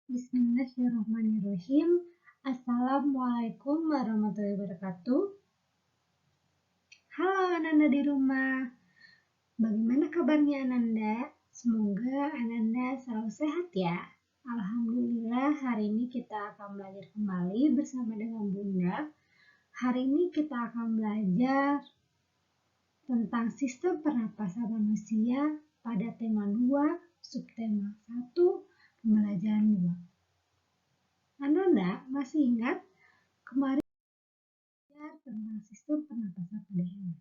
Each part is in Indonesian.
Bismillahirrahmanirrahim. Assalamualaikum warahmatullahi wabarakatuh. Halo Ananda di rumah. Bagaimana kabarnya Ananda? Semoga Ananda selalu sehat ya. Alhamdulillah hari ini kita akan belajar kembali bersama dengan Bunda. Hari ini kita akan belajar tentang sistem pernapasan manusia pada tema 2, subtema 1, pembelajaran 2. Ananda masih ingat kemarin belajar tentang sistem pernapasan pada hewan.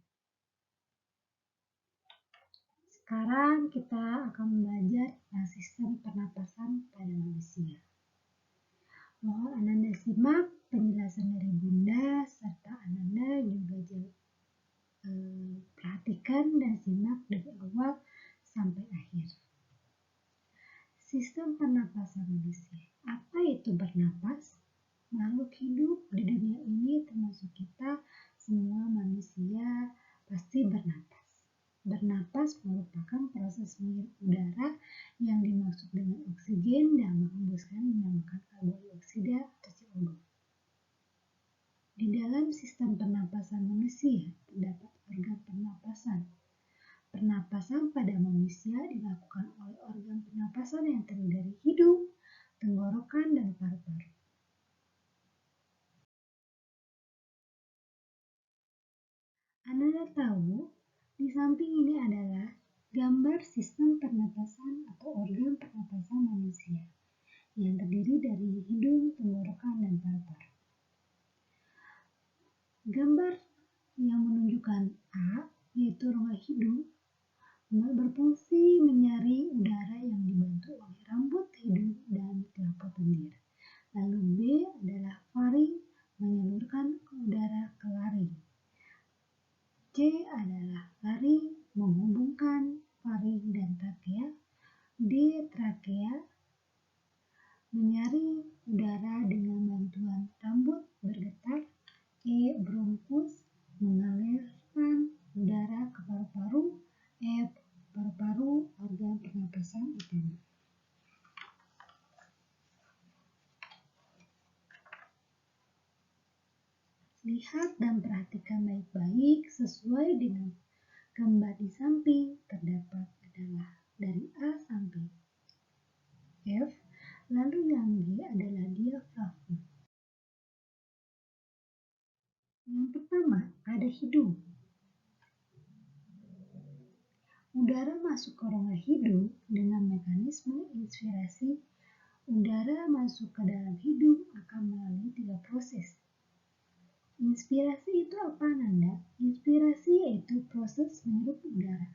Sekarang kita akan belajar tentang sistem pernapasan pada manusia. Mohon Ananda simak penjelasan dari Bunda serta Ananda juga perhatikan dan simak dari awal sampai akhir. Sistem pernapasan manusia. Apa itu bernapas? Makhluk hidup di dunia ini termasuk kita semua manusia pasti bernapas. Bernapas merupakan proses menghirup udara yang dimaksud dengan oksigen dan menghembuskan dinamakan karbon dioksida atau CO2. Di dalam sistem pernapasan manusia terdapat organ pernapasan. Pernapasan pada manusia dilakukan oleh organ pernapasan yang terdiri dari hidung, tenggorokan, dan paru-paru. Anda tahu, di samping ini adalah gambar sistem pernapasan atau organ pernapasan manusia yang terdiri dari hidung, tenggorokan, dan paru-paru. Gambar yang menunjukkan A, yaitu rongga hidung, berfungsi menyaring udara yang dibantu oleh rambut hidung dan telapak lendir. Lalu B adalah faring, menyalurkan udara ke laring. C adalah laring, menghubungkan faring dan trakea. D trakea, menyaring udara dengan bantuan rambut bergetar. E bronkus, mengalirkan udara ke paru-paru. F paru-paru, organ pernapasan utama. Lihat dan perhatikan baik-baik sesuai dengan gambar di samping terdapat adalah dari A sampai F, lalu yang G adalah diafragma. Yang pertama ada hidung. Udara masuk ke rongga hidung dengan mekanisme inspirasi. Udara masuk ke dalam hidung akan melalui 3 proses. Inspirasi itu apa, Nanda? Inspirasi yaitu proses menghirup udara.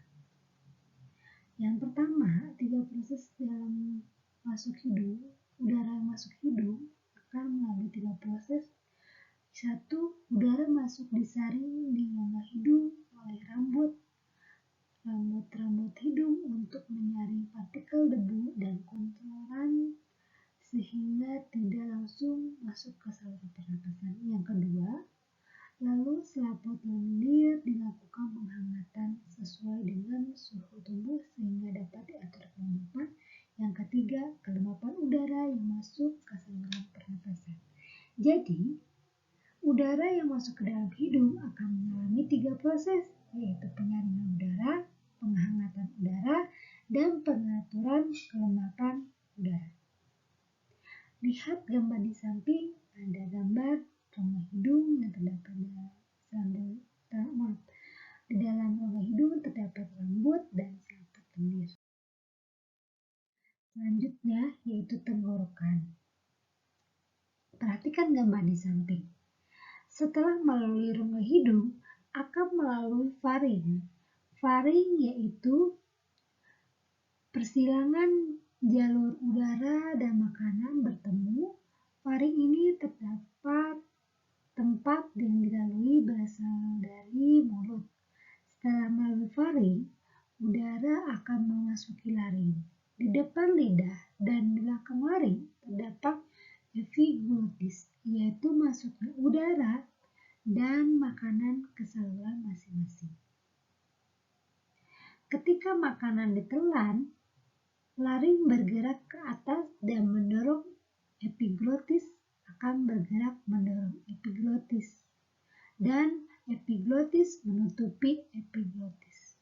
Yang pertama, 3 proses dalam masuk hidung, udara masuk hidung akan melalui 3 proses. 1. Udara masuk disaring di rongga hidung oleh rambut hidung untuk menyaring partikel debu dan kotoran sehingga tidak langsung masuk ke saluran pernapasan. Yang kedua, lalu selaput lendir dilakukan penghangatan sesuai dengan suhu tubuh sehingga dapat diatur kelembapan. Yang ketiga, kelembapan udara yang masuk ke saluran pernapasan. Jadi, udara yang masuk ke dalam hidung akan mengalami 3 proses, yaitu penyaringan udara, penghangatan udara, dan pengaturan kelembapan udara. Lihat gambar di samping, ada gambar rongga hidung yang terdapat di dalam rongga hidung terdapat rambut dan selaput lendir. Selanjutnya yaitu tenggorokan. Perhatikan gambar di samping. Setelah melalui rongga hidung, akan melalui faring. Faring yaitu persilangan jalur udara dan makanan bertemu. Faring ini terdapat tempat yang dilalui berasal dari mulut. Setelah melalui faring, udara akan memasuki laring. Di depan lidah dan di belakang laring terdapat epiglotis, yaitu masuknya udara dan makanan ke saluran masing-masing. Ketika makanan ditelan, laring bergerak ke atas dan mendorong epiglotis akan bergerak mendorong epiglotis, dan epiglotis menutupi epiglotis.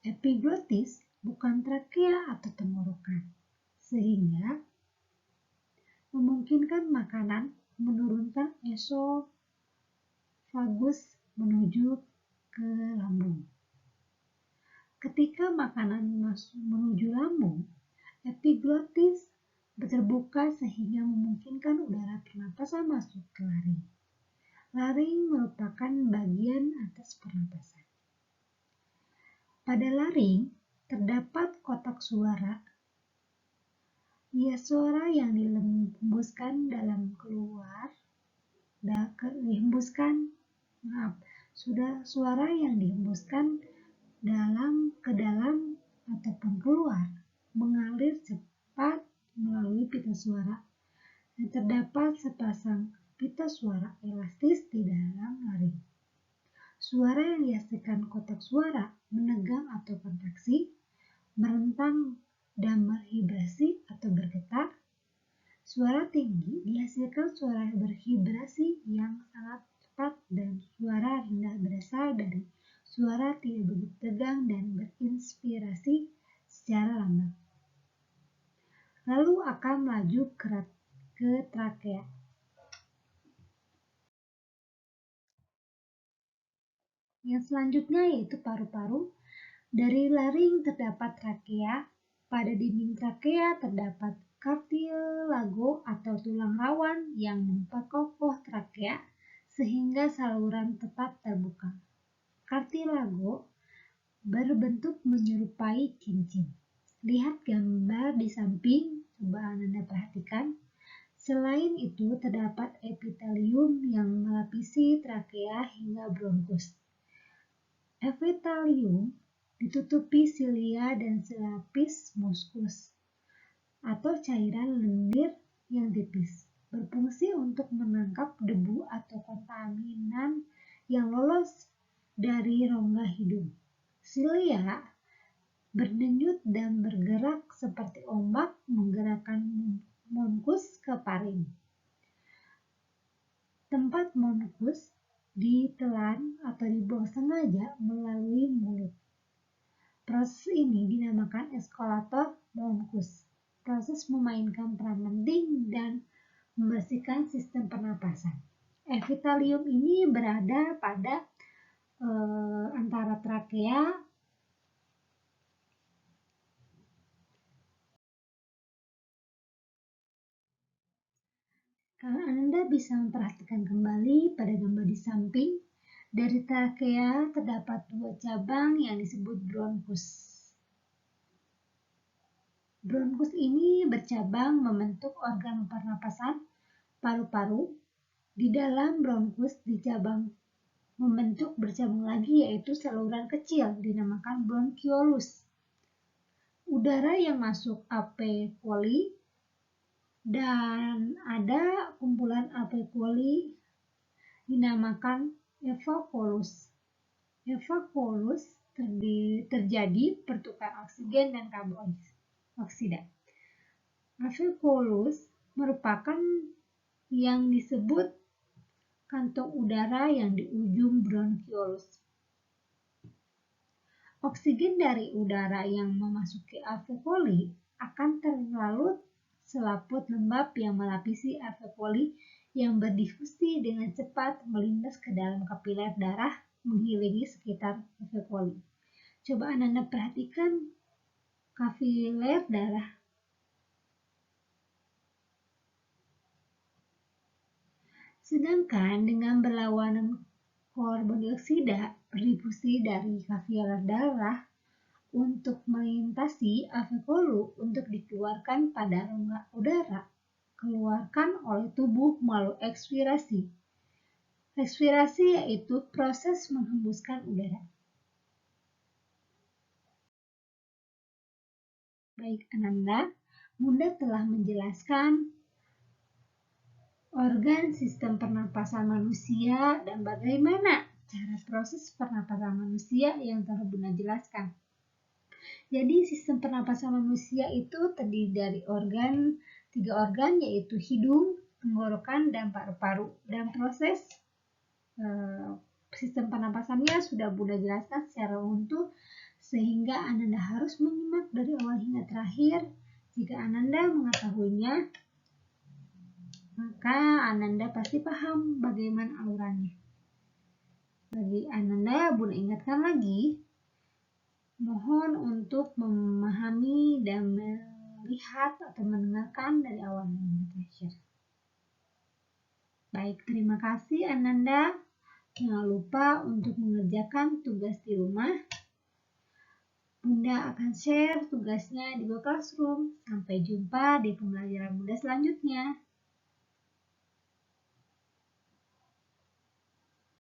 Epiglotis bukan trakea atau tenggorokan, sehingga memungkinkan makanan menurunkan esofagus menuju ke lambung. Ketika makanan menuju lambung, epiglotis terbuka sehingga memungkinkan udara pernapasan masuk ke laring. Laring merupakan bagian atas pernapasan. Pada laring terdapat kotak suara. Suara yang dihembuskan suara yang dihembuskan ke dalam ataupun keluar mengalir cepat melalui pita suara, dan terdapat sepasang pita suara elastis di dalam laring. Suara yang dihasilkan kotak suara menegang atau kontraksi, merentang dan bervibrasi atau bergetar. Suara tinggi dihasilkan suara bervibrasi yang sangat cepat, dan suara rendah berasal dari suara tidak begitu tegang dan berinspirasi secara lambat. Lalu akan melaju ke trakea. Yang selanjutnya yaitu paru-paru. Dari laring terdapat trakea. Pada dinding trakea terdapat kartilago atau tulang rawan yang memperkokoh trakea sehingga saluran tetap terbuka. Kartilago berbentuk menyerupai cincin. Lihat gambar di samping, coba Anda perhatikan. Selain itu, terdapat epitelium yang melapisi trakea hingga bronkus. Epitelium ditutupi silia dan selapis muskus atau cairan lendir yang tipis, berfungsi untuk menangkap debu atau kontaminan yang lolos dari rongga hidung. Silia berdenyut dan bergerak seperti ombak menggerakkan monkus ke paring. Tempat monkus ditelan atau dibuang sengaja melalui mulut. Proses ini dinamakan ekskolator monkus. Proses memainkan peran penting dan membersihkan sistem pernapasan. Epitelium ini berada pada antara trakea Anda bisa memperhatikan kembali pada gambar di samping. Dari trakea terdapat dua cabang yang disebut bronkus. Bronkus ini bercabang membentuk organ pernapasan paru-paru. Di dalam bronkus bercabang lagi yaitu saluran kecil dinamakan bronchiolus. Udara yang masuk alveoli dan ada kumpulan alveoli dinamakan evacuolus. Evacuolus terjadi pertukaran oksigen dan karbon dioksida. Alveolus merupakan yang disebut kantong udara yang di ujung bronchiolus. Oksigen dari udara yang memasuki alveoli akan terlalut selaput lembab yang melapisi alveoli yang berdifusi dengan cepat melintas ke dalam kapiler darah mengelilingi sekitar alveoli. Coba Anda perhatikan kapiler darah. Sedangkan dengan berlawanan karbon dioksida berdifusi dari kapiler darah untuk melintasi alveoli untuk dikeluarkan pada rongga udara, keluarkan oleh tubuh melalui ekspirasi. Ekspirasi yaitu proses menghembuskan udara. Baik Ananda, Bunda telah menjelaskan organ sistem pernapasan manusia dan bagaimana cara proses pernapasan manusia yang telah Bunda jelaskan. Jadi sistem pernapasan manusia itu terdiri dari tiga organ yaitu hidung, tenggorokan, dan paru-paru. Dan proses sistem pernapasannya sudah Bunda jelaskan secara utuh sehingga Ananda harus menyimak dari awal hingga terakhir. Jika Ananda mengetahuinya, maka Ananda pasti paham bagaimana alurnya. Bagi Ananda, Bunda ingatkan lagi, mohon untuk memahami dan melihat atau mendengarkan dari awal hingga terakhir. Baik, terima kasih Ananda. Jangan lupa untuk mengerjakan tugas di rumah. Bunda akan share tugasnya di Google Classroom. Sampai jumpa di pembelajaran Bunda selanjutnya.